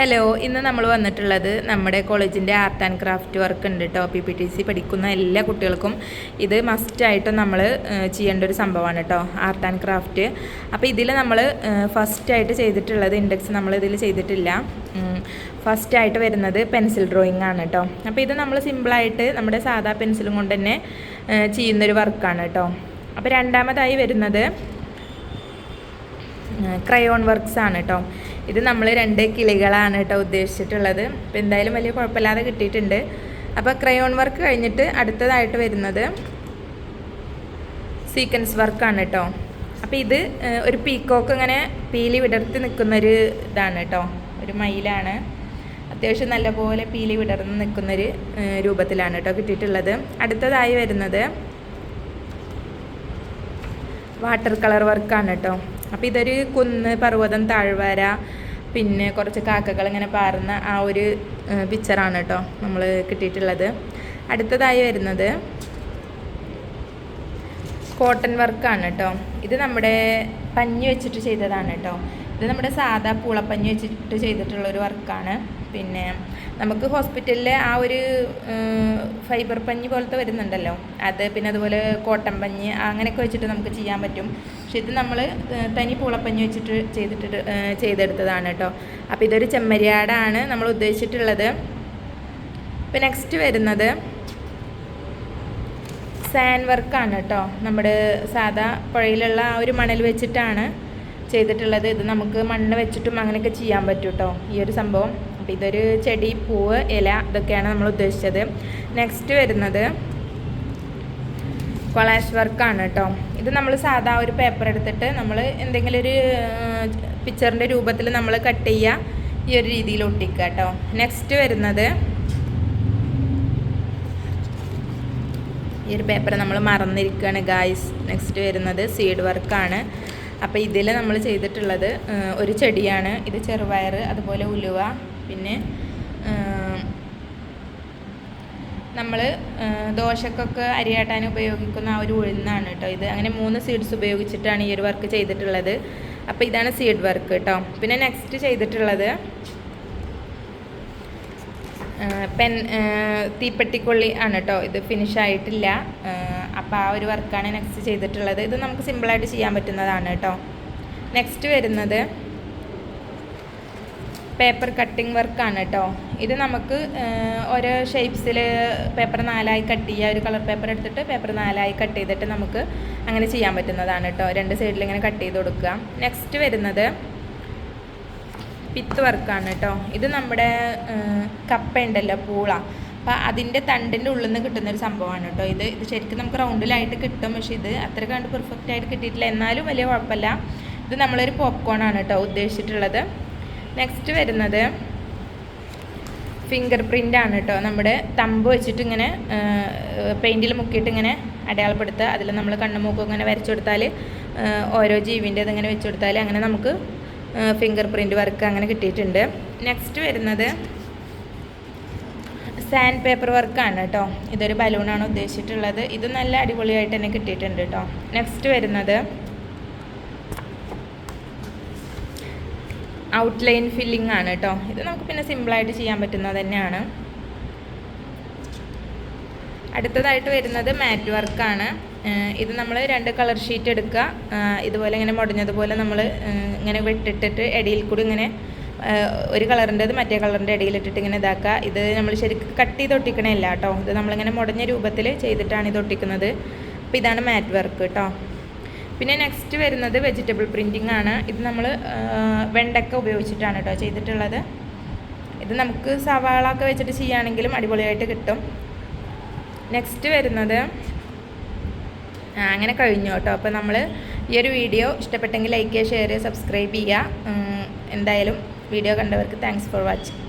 Hello, ഇന്ന് നമ്മൾ വന്നിട്ടുള്ളത് നമ്മുടെ കോളേജിൻ്റെ ആർട്ട് ആൻഡ് ക്രാഫ്റ്റ് വർക്ക് ഉണ്ട് കേട്ടോ. PPTC പഠിക്കുന്ന എല്ലാ കുട്ടികൾക്കും ഇത് മസ്റ്റായിട്ടും നമ്മൾ ചെയ്യേണ്ട ഒരു സംഭവമാണ് കേട്ടോ, ആർട്ട് ആൻഡ് ക്രാഫ്റ്റ്. അപ്പോൾ ഇതിൽ നമ്മൾ ഫസ്റ്റായിട്ട് ചെയ്തിട്ടുള്ളത് ഇൻഡെക്സ് നമ്മൾ ഇതിൽ ചെയ്തിട്ടില്ല. ഫസ്റ്റായിട്ട് വരുന്നത് പെൻസിൽ ഡ്രോയിങ് ആണ് കേട്ടോ. അപ്പോൾ ഇത് നമ്മൾ സിമ്പിളായിട്ട് നമ്മുടെ സാധാ പെൻസിലും കൊണ്ട് തന്നെ ചെയ്യുന്നൊരു വർക്കാണ് കേട്ടോ. അപ്പോൾ രണ്ടാമതായി വരുന്നത് ക്രയോൺ വർക്ക്സ് ആണ് കേട്ടോ. ഇത് നമ്മൾ 2 കിളികളാണ് കേട്ടോ ഉദ്ദേശിച്ചിട്ടുള്ളത്. അപ്പോൾ എന്തായാലും വലിയ കുഴപ്പമില്ലാതെ കിട്ടിയിട്ടുണ്ട്. അപ്പോൾ ക്രയോൺ വർക്ക് കഴിഞ്ഞിട്ട് അടുത്തതായിട്ട് വരുന്നത് സീക്വൻസ് വർക്കാണ് കേട്ടോ. അപ്പോൾ ഇത് ഒരു പീക്കോക്ക് ഇങ്ങനെ പീലി വിടർത്തി നിൽക്കുന്നൊരു ഇതാണ് കേട്ടോ, ഒരു മയിലാണ്. അത്യാവശ്യം നല്ലപോലെ പീലി വിടർന്ന് നിൽക്കുന്നൊരു രൂപത്തിലാണ് കേട്ടോ കിട്ടിയിട്ടുള്ളത്. അടുത്തതായി വരുന്നത് വാട്ടർ കളർ വർക്കാണ് കേട്ടോ. അപ്പോൾ ഇതൊരു കുന്ന്, പർവ്വതം, താഴ്വര, പിന്നെ കുറച്ച് കാക്കകൾ ഇങ്ങനെ പാറുന്ന ആ ഒരു പിക്ചറാണ് കേട്ടോ നമ്മൾ കിട്ടിയിട്ടുള്ളത്. അടുത്തതായി വരുന്നത് കോട്ടൺ വർക്കാണ് കേട്ടോ. ഇത് നമ്മുടെ പഞ്ഞി വെച്ചിട്ട് ചെയ്തതാണ് കേട്ടോ. ഇത് നമ്മുടെ സാധാ പൂളപ്പഞ്ഞി വെച്ചിട്ട് ചെയ്തിട്ടുള്ളൊരു വർക്കാണ്. പിന്നെ നമുക്ക് ഹോസ്പിറ്റലിൽ ആ ഒരു ഫൈബർ പഞ്ഞി പോലത്തെ വരുന്നുണ്ടല്ലോ അത്, പിന്നെ അതുപോലെ കോട്ടൺ പഞ്ഞി അങ്ങനെയൊക്കെ വെച്ചിട്ട് നമുക്ക് ചെയ്യാൻ പറ്റും. പക്ഷെ ഇത് നമ്മൾ തനി പൂളപ്പഞ്ഞി വെച്ചിട്ട് ചെയ്തെടുത്തതാണ് കേട്ടോ. അപ്പോൾ ഇതൊരു ചെമ്മരിയാടാണ് നമ്മൾ ഉദ്ദേശിച്ചിട്ടുള്ളത്. ഇപ്പോൾ നെക്സ്റ്റ് വരുന്നത് സാൻഡ് വർക്കാണ് കേട്ടോ. നമ്മുടെ സാധാ പുഴയിലുള്ള ആ ഒരു മണൽ വെച്ചിട്ടാണ് ചെയ്തിട്ടുള്ളത്. ഇത് നമുക്ക് മണ്ണ് വെച്ചിട്ടും അങ്ങനെയൊക്കെ ചെയ്യാൻ പറ്റും കേട്ടോ ഈ ഒരു സംഭവം. അപ്പോൾ ഇതൊരു ചെടി, പൂവ്, ഇല ഇതൊക്കെയാണ് നമ്മൾ ഉദ്ദേശിച്ചത്. നെക്സ്റ്റ് വരുന്നത് കൊളാഷ് വർക്കാണ് കേട്ടോ. ഇത് നമ്മൾ സാധാ ഒരു പേപ്പർ എടുത്തിട്ട് നമ്മൾ എന്തെങ്കിലും ഒരു പിക്ചറിൻ്റെ രൂപത്തിൽ നമ്മൾ കട്ട് ചെയ്യുക, ഈ ഒരു രീതിയിൽ ഒട്ടിക്കുക കേട്ടോ. നെക്സ്റ്റ് വരുന്നത് ഈ ഒരു പേപ്പർ നമ്മൾ മറന്നിരിക്കുകയാണ് ഗായ്സ്. നെക്സ്റ്റ് വരുന്നത് സീഡ് വർക്കാണ്. അപ്പോൾ ഇതിൽ നമ്മൾ ചെയ്തിട്ടുള്ളത് ഒരു ചെടിയാണ്. ഇത് ചെറുപയർ, അതുപോലെ ഉലുവ, പിന്നെ നമ്മൾ ദോശക്കൊക്കെ അരിയാട്ടാൻ ഉപയോഗിക്കുന്ന ആ ഒരു ഉഴുന്നാണ് കേട്ടോ ഇത്. അങ്ങനെ 3 സീഡ്സ് ഉപയോഗിച്ചിട്ടാണ് ഈ ഒരു വർക്ക് ചെയ്തിട്ടുള്ളത്. അപ്പോൾ ഇതാണ് സീഡ് വർക്ക് കേട്ടോ. പിന്നെ നെക്സ്റ്റ് ചെയ്തിട്ടുള്ളത് തീപ്പെട്ടിക്കൊള്ളി ആണ് കേട്ടോ. ഇത് ഫിനിഷ് ആയിട്ടില്ല. അപ്പോൾ ആ ഒരു വർക്കാണ് നെക്സ്റ്റ് ചെയ്തിട്ടുള്ളത്. ഇത് നമുക്ക് സിമ്പിളായിട്ട് ചെയ്യാൻ പറ്റുന്നതാണ് കേട്ടോ. നെക്സ്റ്റ് വരുന്നത് പേപ്പർ കട്ടിങ് വർക്കാണ് കേട്ടോ. ഇത് നമുക്ക് ഓരോ ഷേപ്സിൽ പേപ്പർ 4ആയി കട്ട് ചെയ്യുക. ഒരു കളർ പേപ്പർ എടുത്തിട്ട് പേപ്പർ 4ആയി കട്ട് ചെയ്തിട്ട് നമുക്ക് അങ്ങനെ ചെയ്യാൻ പറ്റുന്നതാണ് കേട്ടോ. 2 സൈഡിൽ ഇങ്ങനെ കട്ട് ചെയ്ത് കൊടുക്കുക. നെക്സ്റ്റ് വരുന്നത് പിത്ത് വർക്കാണ് കേട്ടോ. ഇത് നമ്മുടെ കപ്പ ഉണ്ടല്ലോ, പൂള, അപ്പോൾ അതിൻ്റെ തണ്ടിൻ്റെ ഉള്ളിൽ നിന്ന് കിട്ടുന്നൊരു സംഭവമാണ് കേട്ടോ. ഇത് ശരിക്കും നമുക്ക് റൗണ്ടിലായിട്ട് കിട്ടും, പക്ഷേ ഇത് അത്ര കണ്ട് പെർഫെക്റ്റ് ആയിട്ട് കിട്ടിയിട്ടില്ല, എന്നാലും വലിയ കുഴപ്പമില്ല. ഇത് നമ്മളൊരു പോപ്കോൺ ആണ് കേട്ടോ ഉദ്ദേശിച്ചിട്ടുള്ളത്. നെക്സ്റ്റ് വരുന്നത് ഫിംഗർ പ്രിൻ്റ് ആണ് കേട്ടോ. നമ്മുടെ തമ്പ് വെച്ചിട്ട് ഇങ്ങനെ പെയിൻറ്റിൽ മുക്കിയിട്ട് ഇങ്ങനെ അടയാളപ്പെടുത്തുക. അതിൽ നമ്മൾ കണ്ണുമൂക്കും ഇങ്ങനെ വരച്ചു കൊടുത്താൽ ഓരോ ജീവിൻ്റെ ഇതിങ്ങനെ വെച്ച് കൊടുത്താൽ അങ്ങനെ നമുക്ക് ഫിംഗർ പ്രിൻ്റ് വർക്ക് അങ്ങനെ കിട്ടിയിട്ടുണ്ട്. നെക്സ്റ്റ് വരുന്നത് സാൻഡ് പേപ്പർ വർക്കാണ് കേട്ടോ. ഇതൊരു ബലൂണാണ് ഉദ്ദേശിച്ചിട്ടുള്ളത്. ഇത് നല്ല അടിപൊളിയായിട്ട് തന്നെ കിട്ടിയിട്ടുണ്ട് കേട്ടോ. നെക്സ്റ്റ് വരുന്നത് ഔട്ട്ലൈൻ ഫില്ലിംഗ് ആണ് കേട്ടോ. ഇത് നമുക്ക് പിന്നെ സിമ്പിളായിട്ട് ചെയ്യാൻ പറ്റുന്നത് തന്നെയാണ്. അടുത്തതായിട്ട് വരുന്നത് മാറ്റ് വർക്കാണ്. ഇത് നമ്മൾ 2 കളർ ഷീറ്റ് എടുക്കുക. ഇതുപോലെ ഇങ്ങനെ മുടഞ്ഞതുപോലെ നമ്മൾ ഇങ്ങനെ വിട്ടിട്ടിട്ട് ഇടയിൽ കൂടി ഇങ്ങനെ ഒരു കളറിൻ്റെത് മറ്റേ കളറിൻ്റെ ഇടയിലിട്ടിട്ട് ഇങ്ങനെ ഇതാക്കുക. ഇത് നമ്മൾ ശരിക്കും കട്ട് ചെയ്ത് ഒട്ടിക്കണമല്ല കേട്ടോ. ഇത് നമ്മളിങ്ങനെ മുടഞ്ഞ രൂപത്തിൽ ചെയ്തിട്ടാണ് ഇത് ഒട്ടിക്കുന്നത്. അപ്പോൾ ഇതാണ് മാറ്റ് വർക്ക് കേട്ടോ. പിന്നെ നെക്സ്റ്റ് വരുന്നത് വെജിറ്റബിൾ പ്രിൻറ്റിംഗ് ആണ്. ഇത് നമ്മൾ വെണ്ടക്ക ഉപയോഗിച്ചിട്ടാണ് കേട്ടോ ചെയ്തിട്ടുള്ളത്. ഇത് നമുക്ക് സവാള ഒക്കെ വെച്ചിട്ട് ചെയ്യുകയാണെങ്കിലും അടിപൊളിയായിട്ട് കിട്ടും. നെക്സ്റ്റ് വരുന്നത് അങ്ങനെ കഴിഞ്ഞു കേട്ടോ. അപ്പോൾ നമ്മൾ ഈ ഒരു വീഡിയോ ഇഷ്ടപ്പെട്ടെങ്കിൽ ലൈക്ക് ചെയ്യുക, ഷെയർ ചെയ്യുക, സബ്സ്ക്രൈബ് ചെയ്യുക. എന്തായാലും വീഡിയോ കണ്ടവർക്ക് താങ്ക്സ് ഫോർ വാച്ചിങ്.